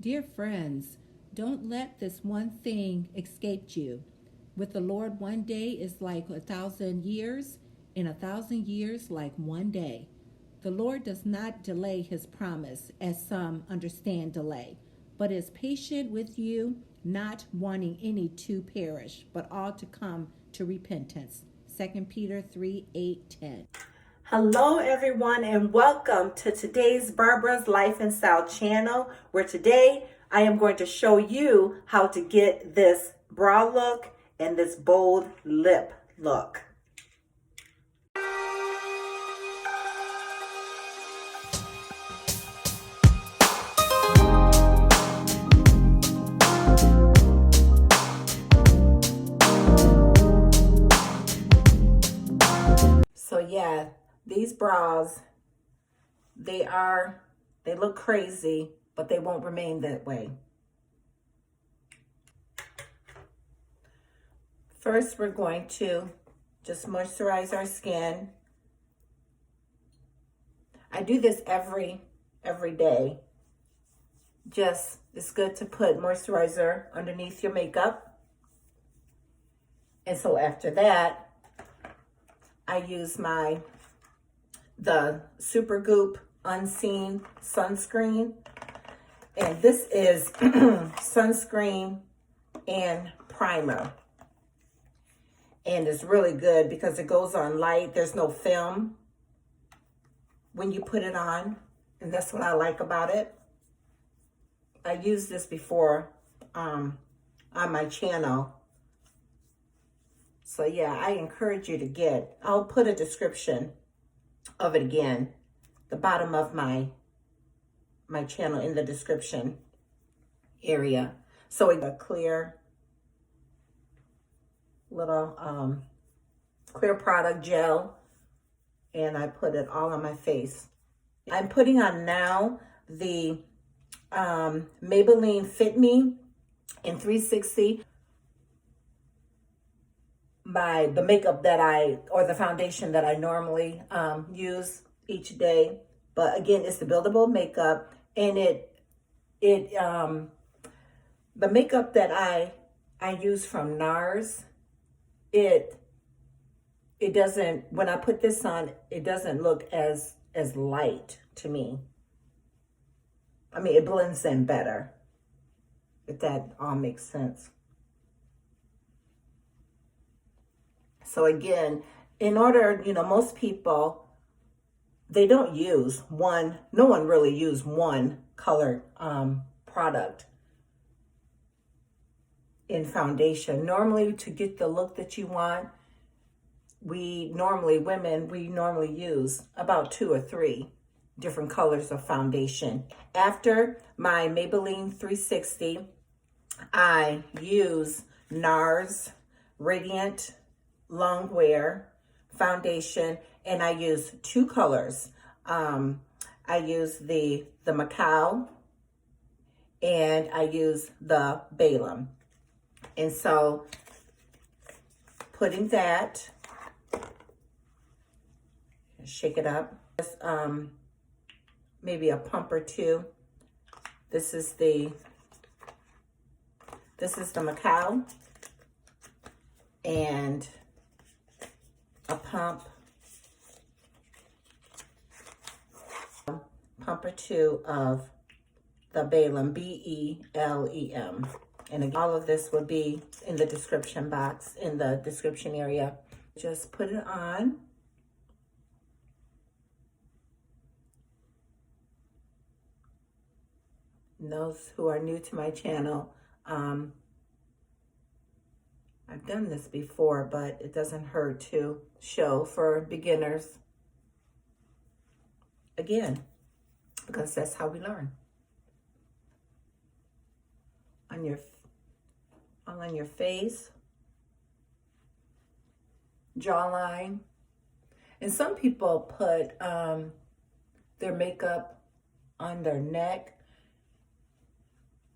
Dear friends, don't let this one thing escape you. With the Lord, one day is like 1,000 years, and 1,000 years like one day. The Lord does not delay his promise, as some understand delay, but is patient with you, not wanting any to perish, but all to come to repentance. 2 Peter 3:8-10. Hello everyone, and welcome to today's Barbara's Life and Style channel, where today I am going to show you how to get this brow look and this bold lip look. So yeah, these brows, they look crazy, but they won't remain that way. First, we're going to just moisturize our skin. I do this every day. It's good to put moisturizer underneath your makeup. And so after that, I use the Supergoop Unseen Sunscreen. And this is Sunscreen and Primer. And it's really good because it goes on light. There's no film when you put it on. And that's what I like about it. I used this before on my channel. So yeah, I encourage you to get, I'll put a description of it again, the bottom of my channel in the description area. So we got clear little clear product gel, and I put it all on my face. I'm putting on now the Maybelline Fit Me in 360. The makeup or the foundation that I normally use each day. But again, it's the buildable makeup, and the makeup that I use from NARS, it doesn't, when I put this on, it doesn't look as light to me. I mean, it blends in better, if that all makes sense. So again, in order, most people, they don't use no one really use one color product in foundation. Normally, to get the look that you want, women normally use about 2 or 3 different colors of foundation. After my Maybelline 360, I use NARS Radiant Longwear foundation, and I use 2 colors. I use the Macao, and I use the Belem. And so putting that, shake it up, maybe a pump or 2. This is the Macao, and a pump or 2 of the Belem, B-E-L-E-M. And all of this will be in the description box, in the description area. Just put it on. And those who are new to my channel, I've done this before, but it doesn't hurt to show for beginners again, because that's how we learn. All on your face, jawline. And some people put their makeup on their neck.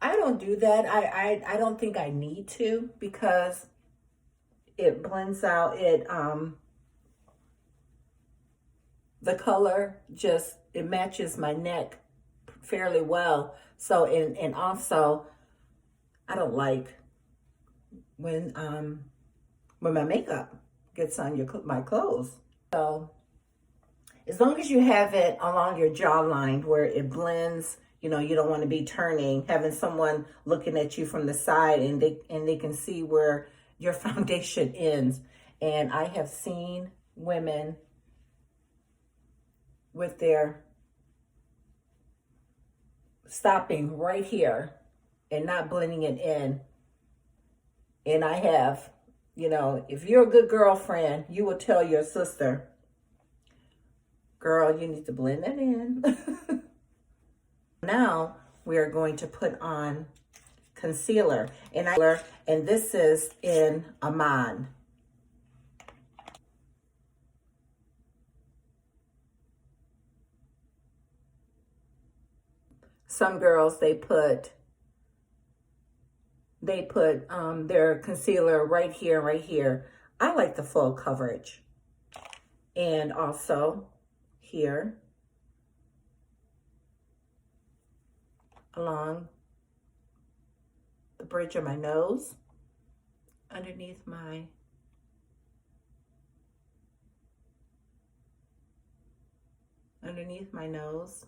I don't do that. I don't think I need to, because it blends out. The color it matches my neck fairly well. So, and also, I don't like when my makeup gets on my clothes. So, as long as you have it along your jawline where it blends, you know, you don't want to be having someone looking at you from the side and they can see where your foundation ends. And I have seen women with their stopping right here and not blending it in. And I have, you know, if you're a good girlfriend, you will tell your sister, girl, you need to blend that in. Now we are going to put on concealer, and this is in Amande. Some girls, they put their concealer right here. I like the full coverage. And also here along the bridge of my nose, underneath my nose.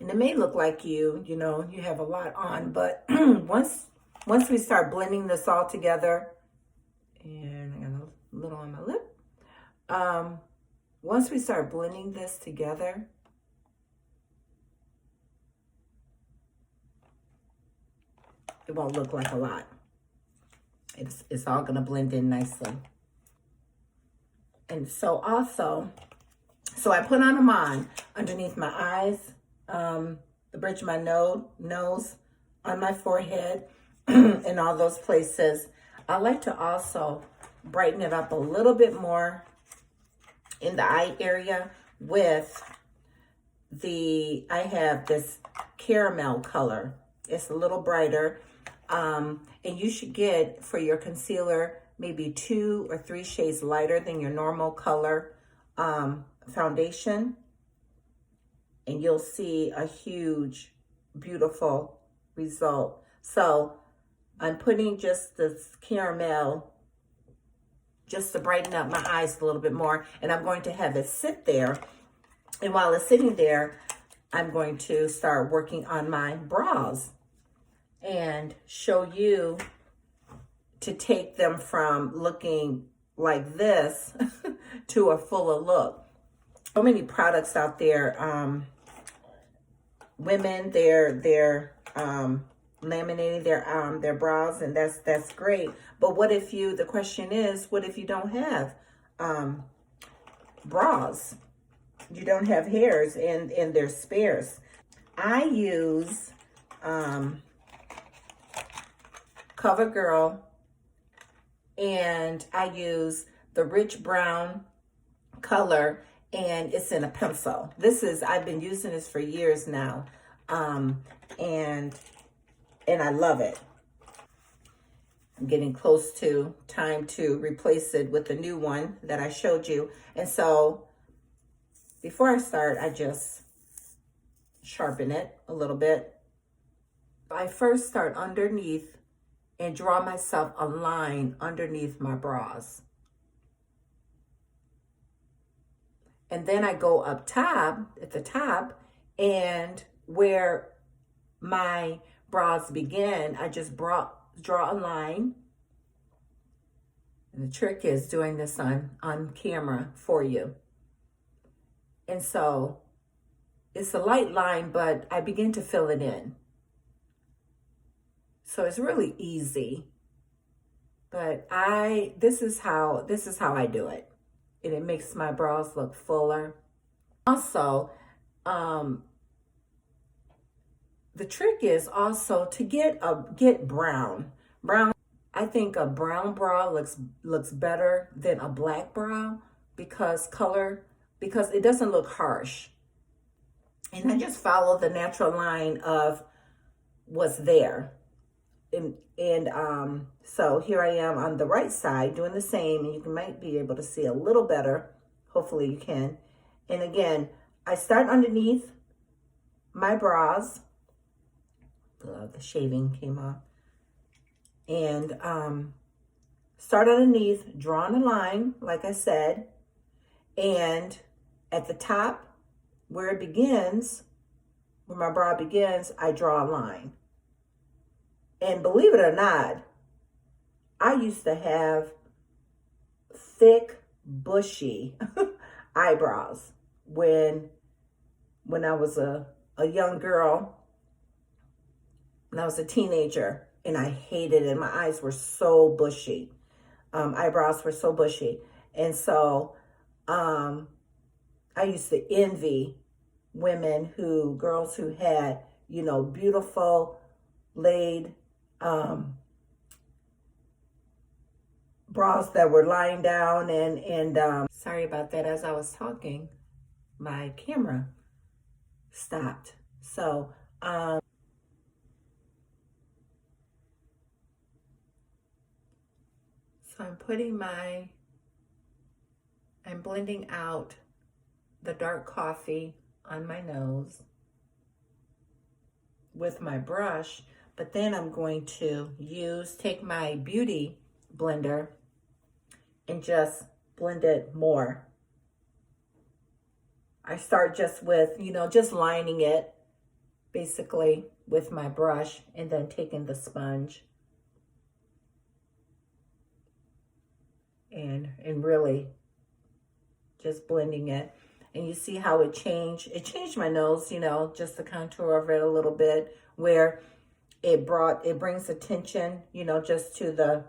And it may look like you know, you have a lot on, but once we start blending this all together, and I got a little on my lip. Once we start blending this together, it won't look like a lot. It's all gonna blend in nicely. And so also, I put on Amande underneath my eyes, the bridge of my nose, on my forehead, and all those places. I like to also brighten it up a little bit more in the eye area with I have this caramel color. It's a little brighter. And you should get, for your concealer, maybe 2 or 3 shades lighter than your normal color foundation. And you'll see a huge, beautiful result. So I'm putting just this caramel just to brighten up my eyes a little bit more. And I'm going to have it sit there. And while it's sitting there, I'm going to start working on my brows and show you to take them from looking like this to a fuller look. So many products out there. Women, they're laminating their brows, and that's great. But what if the question is, what if you don't have brows? You don't have hairs and they're sparse. I use CoverGirl, and I use the rich brown color, and it's in a pencil. I've been using this for years now, and I love it. I'm getting close to time to replace it with the new one that I showed you. And so before I start, I just sharpen it a little bit. I first start underneath and draw myself a line underneath my brows. And then I go up top, at the top, and where my brows begin, I just draw a line. And the trick is doing this on camera for you. And so it's a light line, but I begin to fill it in. So it's really easy. But this is how I do it. And it makes my brows look fuller. Also, the trick is also to get brown. I think a brown brow looks better than a black brow because it doesn't look harsh. And I just follow the natural line of what's there. And so here I am on the right side doing the same, and you might be able to see a little better. Hopefully you can. And again, I start underneath my brows, glove. The shaving came off. And start underneath, drawing a line, like I said. And at the top, where it begins, where my brow begins, I draw a line. And believe it or not, I used to have thick, bushy eyebrows when I was a young girl, when I was a teenager, and I hated it. My eyes were so bushy. Eyebrows were so bushy. And so I used to envy girls who had, you know, beautiful laid brows that were lying down and sorry about that. As I was talking, my camera stopped. So I'm blending out the dark coffee on my nose with my brush, but then I'm going to take my beauty blender and just blend it more. I start just with, you know, just lining it basically with my brush and then taking the sponge and really just blending it. And you see how it changed. It changed my nose, you know, just the contour of it a little bit, where it brings attention, you know, just to the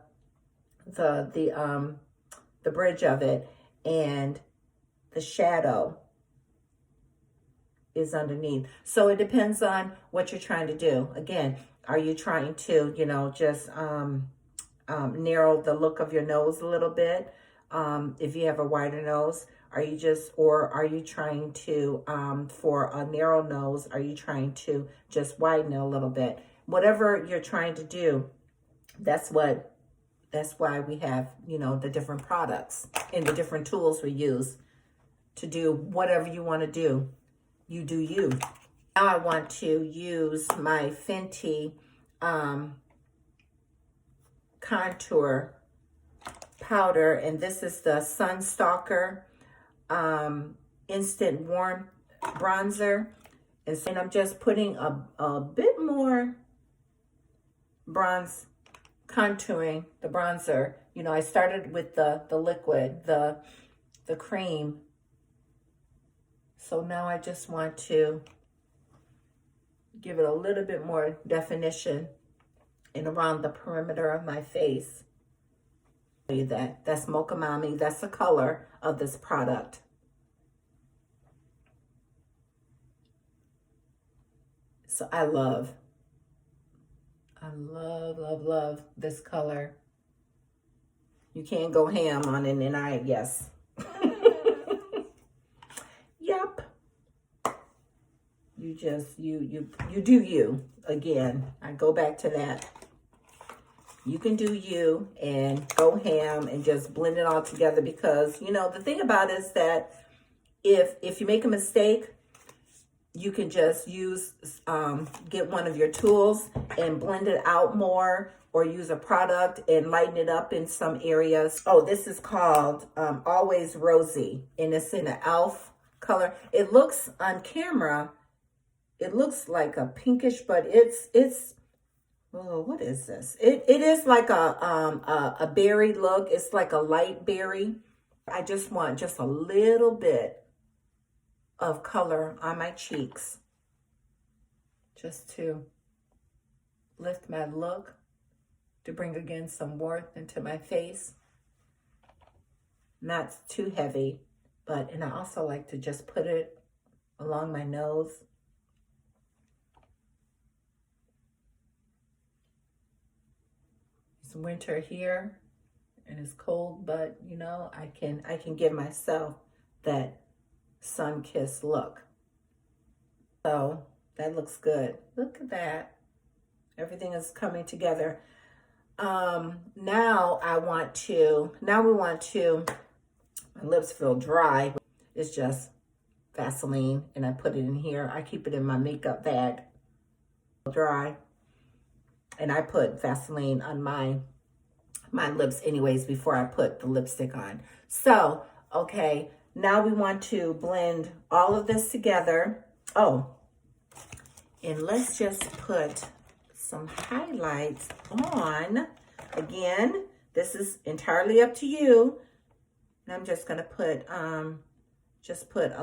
bridge of it, and the shadow is underneath. So it depends on what you're trying to do. Again, are you trying to, you know, just narrow the look of your nose a little bit? If you have a wider nose, are you trying to, for a narrow nose, are you trying to just widen it a little bit? Whatever you're trying to do, that's why we have, you know, the different products and the different tools we use to do whatever you want to do. You do you. Now I want to use my Fenty contour powder, and this is the Stalk'r Instant Warm Bronzer. And I'm just putting a bit more bronze, contouring the bronzer. You know, I started with the liquid, the cream. So now I just want to give it a little bit more definition and around the perimeter of my face. That's Mocha Mami. That's the color of this product. So I love this color. You can't go ham on it, and I guess. Yep. You just, you do you. Again, I go back to that. You can do you and go ham and just blend it all together, because, you know, the thing about it is that if you make a mistake, you can just get one of your tools and blend it out more, or use a product and lighten it up in some areas. Oh, this is called Always Rosy, and it's in an e.l.f. color. It looks on camera, it looks like a pinkish, but it's oh, what is this? It is like a berry look. It's like a light berry. I just want just a little bit of color on my cheeks, just to lift my look, to bring again some warmth into my face. Not too heavy, and I also like to just put it along my nose. It's winter here and it's cold, but you know, I can give myself that sun-kissed look. So that looks good. Look at that. Everything is coming together. Now we want to, my lips feel dry. It's just Vaseline, and I put it in here. I keep it in my makeup bag. Dry. And I put Vaseline on my lips anyways before I put the lipstick on. So, okay, now we want to blend all of this together. Oh, and let's just put some highlights on. Again, this is entirely up to you. And I'm just gonna put a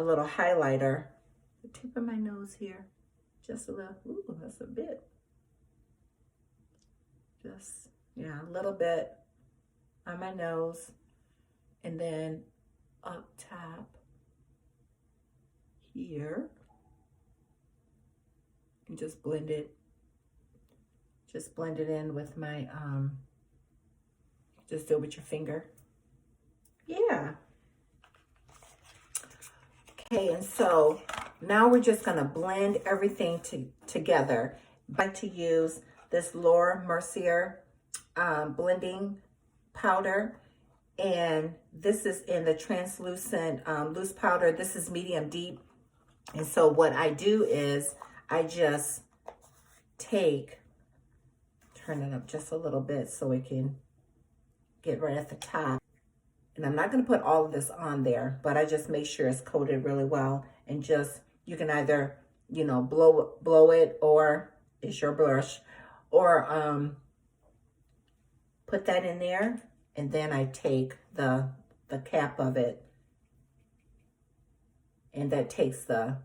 little highlighter, the tip of my nose here, just a little. Ooh, that's a bit. Just, yeah, a little bit on my nose, and then up top here, and just blend it in with my just do it with your finger. Yeah. Okay, and so now we're just gonna blend everything together. I like to use this Mercier blending powder, and this is in the translucent loose powder. This is medium deep, and so what I do is I just turn it up just a little bit so it can get right at the top. And I'm not going to put all of this on there, but I just make sure it's coated really well. And just, you can either, you know, blow it, or it's your brush, or put that in there. And then I take the cap of it, and that takes the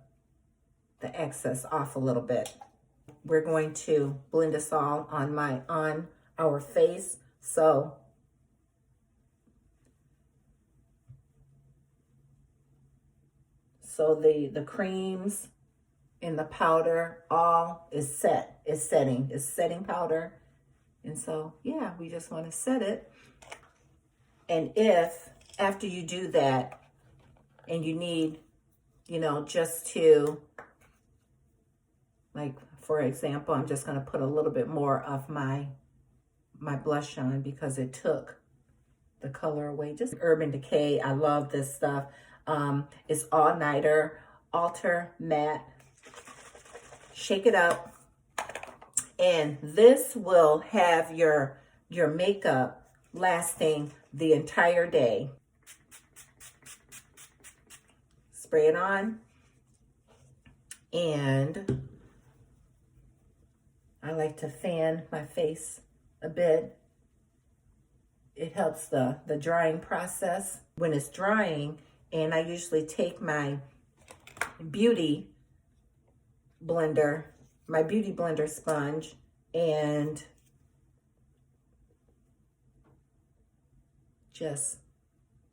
excess off a little bit. We're going to blend this all on our face. So the creams and the powder all is set. It's setting powder. And so, yeah, we just want to set it. And if after you do that and you need, you know, just to, like, for example, I'm just going to put a little bit more of my blush on because it took the color away. Just Urban Decay. I love this stuff. It's All Nighter Ultra Matte. Shake it up. And this will have your makeup lasting the entire day. Spray it on. And I like to fan my face a bit. It helps the drying process when it's drying. And I usually take my beauty blender sponge, and just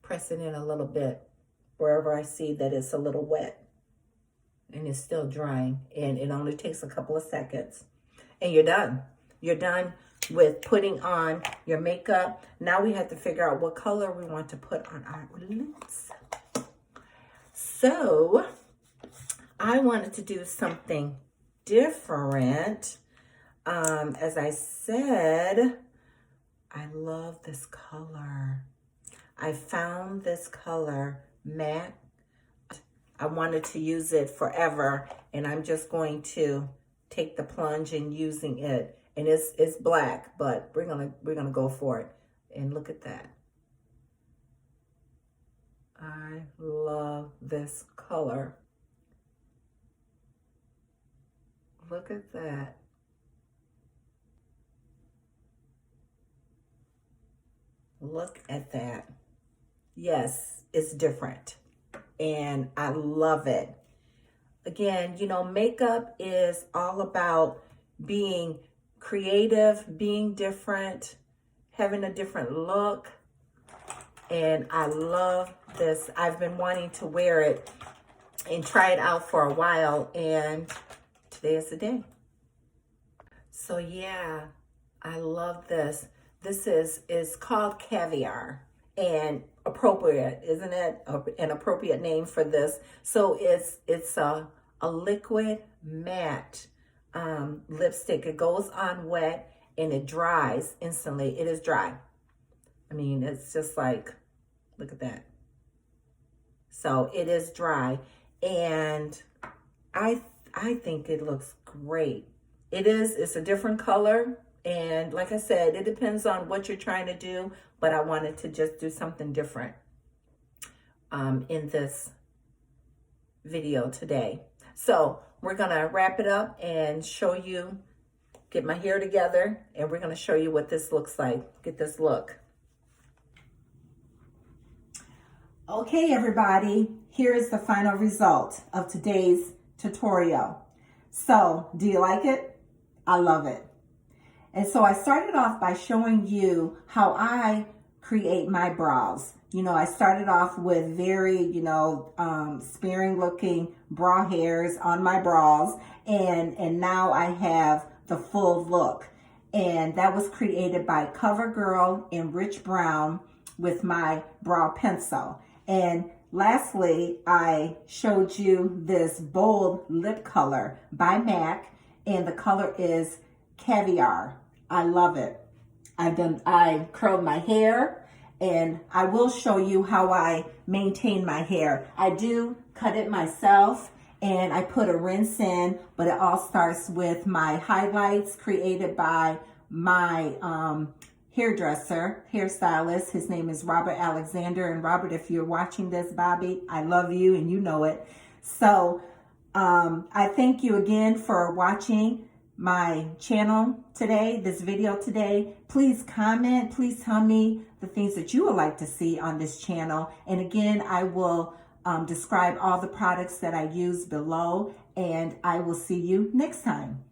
press it in a little bit wherever I see that it's a little wet and it's still drying, and it only takes a couple of seconds and you're done. You're done with putting on your makeup. Now we have to figure out what color we want to put on our lips. So I wanted to do something different. As I said, I love this color. I found this color, matte. I wanted to use it forever, and I'm just going to take the plunge in using it. And it's black, but we're gonna go for it. And look at that. I love this color. Look at that. Look at that. Yes, it's different. And I love it. Again, you know, makeup is all about being creative, being different, having a different look. And I love this. I've been wanting to wear it and try it out for a while, and today is the day. So yeah, I love this. This is called Caviar, and appropriate, isn't it? An appropriate name for this. So it's a liquid matte lipstick. It goes on wet and it dries instantly. It is dry. I mean, it's just like, look at that. So it is dry, and I think it looks great. It's a different color, And like I said, it depends on what you're trying to do, but I wanted to just do something different in this video today. So we're gonna wrap it up and show you, get my hair together, and we're gonna show you what this looks like. Get this look. Okay, everybody, here is the final result of today's tutorial. So, do you like it? I love it. And so I started off by showing you how I create my brows. You know, I started off with very, sparing looking brow hairs on my brows, and now I have the full look. And that was created by CoverGirl in Rich Brown with my brow pencil. And lastly, I showed you this bold lip color by MAC, and the color is Caviar. I love it. I curled my hair, and I will show you how I maintain my hair. I do cut it myself, and I put a rinse in, but it all starts with my highlights created by my hairstylist. His name is Robert Alexander. And Robert, if you're watching this, Bobby, I love you and you know it. So I thank you again for watching my channel today, this video today. Please comment, please tell me the things that you would like to see on this channel. And again, I will describe all the products that I use below, and I will see you next time.